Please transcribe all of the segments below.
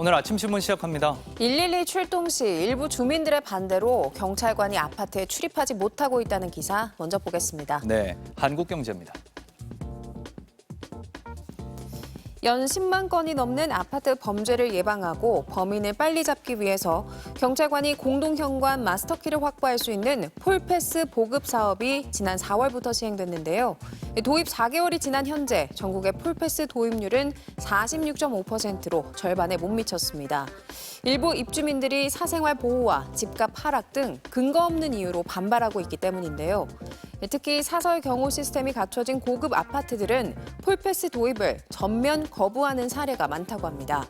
오늘 아침 신문 시작합니다. 112 출동 시 일부 주민들의 반대로 경찰관이 아파트에 출입하지 못하고 있다는 기사 먼저 보겠습니다. 네, 한국경제입니다. 연 10만 건이 넘는 아파트 범죄를 예방하고 범인을 빨리 잡기 위해서 경찰관이 공동현관 마스터키를 확보할 수 있는 폴패스 보급 사업이 지난 4월부터 시행됐는데요. 도입 4개월이 지난 현재 전국의 폴패스 도입률은 46.5%로 절반에 못 미쳤습니다. 일부 입주민들이 사생활 보호와 집값 하락 등 근거 없는 이유로 반발하고 있기 때문인데요. 특히 사설 경호 시스템이 갖춰진 고급 아파트들은 폴패스 도입을 전면 거부하는 사례가 많다고 합니다.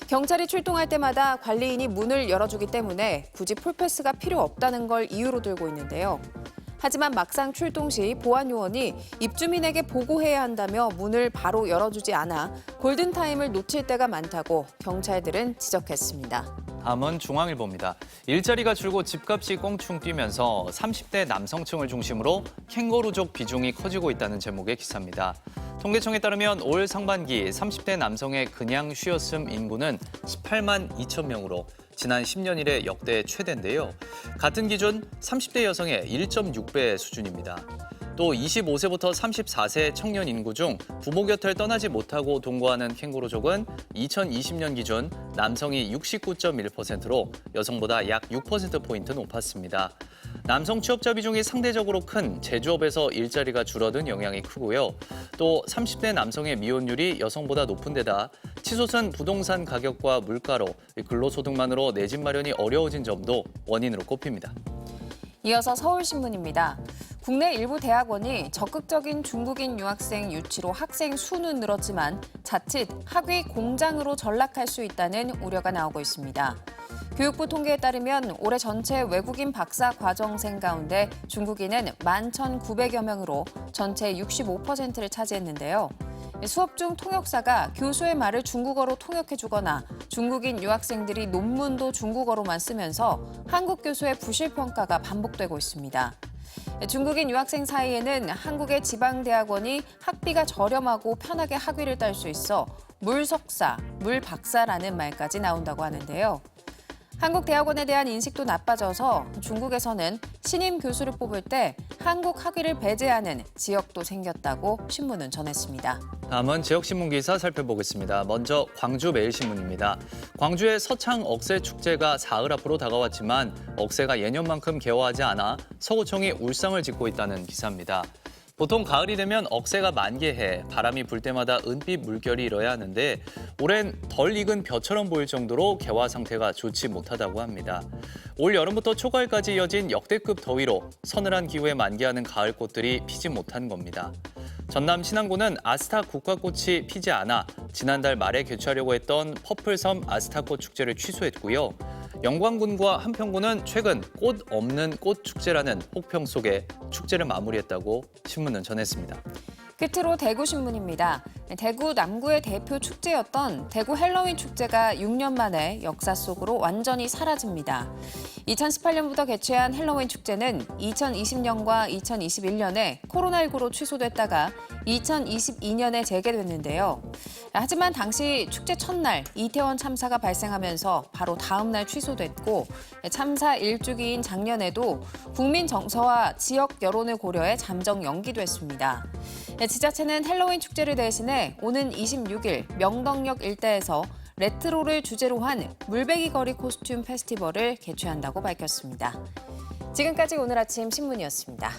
경찰이 출동할 때마다 관리인이 문을 열어주기 때문에 굳이 폴패스가 필요 없다는 걸 이유로 들고 있는데요. 하지만 막상 출동 시 보안 요원이 입주민에게 보고해야 한다며 문을 바로 열어주지 않아 골든타임을 놓칠 때가 많다고 경찰들은 지적했습니다. 다음은 중앙일보입니다. 일자리가 줄고 집값이 껑충 뛰면서 30대 남성층을 중심으로 캥거루족 비중이 커지고 있다는 제목의 기사입니다. 통계청에 따르면 올 상반기 30대 남성의 그냥 쉬었음 인구는 18만 2천 명으로 지난 10년 이래 역대 최대인데요. 같은 기준 30대 여성의 1.6배 수준입니다. 또 25세부터 34세 청년 인구 중 부모 곁을 떠나지 못하고 동거하는 캥거루족은 2020년 기준 남성이 69.1%로 여성보다 약 6%포인트 높았습니다. 남성 취업자 비중이 상대적으로 큰 제조업에서 일자리가 줄어든 영향이 크고요. 또 30대 남성의 미혼율이 여성보다 높은 데다 치솟은 부동산 가격과 물가로 근로소득만으로 내 집 마련이 어려워진 점도 원인으로 꼽힙니다. 이어서 서울신문입니다. 국내 일부 대학원이 적극적인 중국인 유학생 유치로 학생 수는 늘었지만 자칫 학위 공장으로 전락할 수 있다는 우려가 나오고 있습니다. 교육부 통계에 따르면 올해 전체 외국인 박사 과정생 가운데 중국인은 11,900여 명으로 전체 65%를 차지했는데요. 수업 중 통역사가 교수의 말을 중국어로 통역해주거나 중국인 유학생들이 논문도 중국어로만 쓰면서 한국 교수의 부실평가가 반복되고 있습니다. 중국인 유학생 사이에는 한국의 지방대학원이 학비가 저렴하고 편하게 학위를 딸 수 있어 물석사, 물박사라는 말까지 나온다고 하는데요. 한국 대학원에 대한 인식도 나빠져서 중국에서는 신임 교수를 뽑을 때 한국 학위를 배제하는 지역도 생겼다고 신문은 전했습니다. 다음은 지역신문 기사 살펴보겠습니다. 먼저 광주 매일신문입니다. 광주의 서창 억새 축제가 사흘 앞으로 다가왔지만 억새가 예년만큼 개화하지 않아 서구청이 울상을 짓고 있다는 기사입니다. 보통 가을이 되면 억새가 만개해 바람이 불 때마다 은빛 물결이 일어야 하는데 올해는 덜 익은 벼처럼 보일 정도로 개화 상태가 좋지 못하다고 합니다. 올 여름부터 초가을까지 이어진 역대급 더위로 서늘한 기후에 만개하는 가을 꽃들이 피지 못한 겁니다. 전남 신안군은 아스타 국화꽃이 피지 않아 지난달 말에 개최하려고 했던 퍼플섬 아스타꽃 축제를 취소했고요. 영광군과 한평군은 최근 꽃 없는 꽃축제라는 혹평 속에 축제를 마무리했다고 신문은 전했습니다. 끝으로 대구신문입니다. 대구 남구의 대표 축제였던 대구 헬로윈 축제가 6년 만에 역사 속으로 완전히 사라집니다. 2018년부터 개최한 헬로윈 축제는 2020년과 2021년에 코로나19로 취소됐다가 2022년에 재개됐는데요. 하지만 당시 축제 첫날 이태원 참사가 발생하면서 바로 다음 날 취소됐고 참사 1주기인 작년에도 국민 정서와 지역 여론을 고려해 잠정 연기됐습니다. 지자체는 헬로윈 축제를 대신해 오는 26일 명덕역 일대에서 레트로를 주제로 한 물베기 거리 코스튬 페스티벌을 개최한다고 밝혔습니다. 지금까지 오늘 아침 신문이었습니다.